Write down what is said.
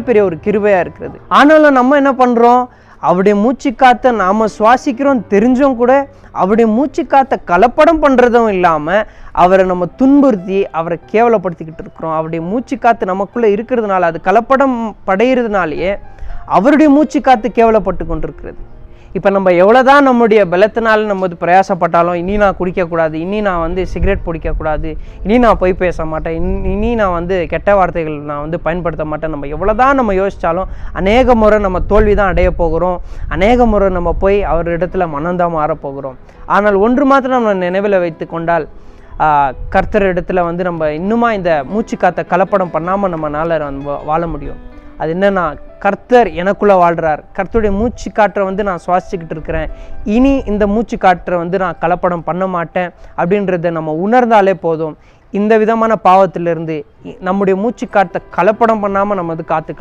பெரிய ஒரு கிருபையாக இருக்கிறது. ஆனாலும் நம்ம என்ன பண்ணுறோம், அவருடைய மூச்சு காற்றை நாம் சுவாசிக்கிறோம் தெரிஞ்சும் கூட அவருடைய மூச்சு காற்றை கலப்படம் பண்ணுறதும் இல்லாமல் அவரை நம்ம துன்புறுத்தி அவரை கேவலப்படுத்திக்கிட்டு இருக்கிறோம். அவருடைய மூச்சு காற்று நமக்குள்ளே இருக்கிறதுனால, அது கலப்படம் படைகிறதுனாலேயே அவருடைய மூச்சு காற்று கேவலப்பட்டு கொண்டிருக்கிறது. இப்போ நம்ம எவ்வளோதான் நம்முடைய பலத்தினால நம்ம பிரயாசப்பட்டாலும், இனி நான் குடிக்கக்கூடாது, இனி நான் சிகரெட் பிடிக்கக்கூடாது, இனி நான் போய் பேச மாட்டேன், இனி நான் கெட்ட வார்த்தைகள் நான் பயன்படுத்த மாட்டேன், நம்ம எவ்வளோதான் நம்ம யோசித்தாலும் அநேக முறை நம்ம தோல்வி தான் அடைய போகிறோம். அநேக முறை நம்ம போய் அவரிடத்துல மனம்தான் மாறப்போகிறோம். ஆனால் ஒன்று மாத்திரம் நம்ம நினைவில் வைத்து கொண்டால், கர்த்தர் இடத்துல நம்ம இன்னுமா இந்த மூச்சு காற்றை கலப்படம் பண்ணாமல் நம்மளால் வாழ முடியும். அது என்னன்னா, கர்த்தர் எனக்குள்ளே வாழ்கிறார், கர்த்தருடைய மூச்சு காற்றை நான் சுவாசிச்சுக்கிட்டு இருக்கிறேன், இனி இந்த மூச்சு காற்றை நான் கலப்படம் பண்ண மாட்டேன் அப்படின்றத நம்ம உணர்ந்தாலே போதும். இந்த விதமான பாவத்திலிருந்து நம்முடைய மூச்சு காற்றை கலப்படம் பண்ணாமல் நம்ம காத்துக்கலாம்.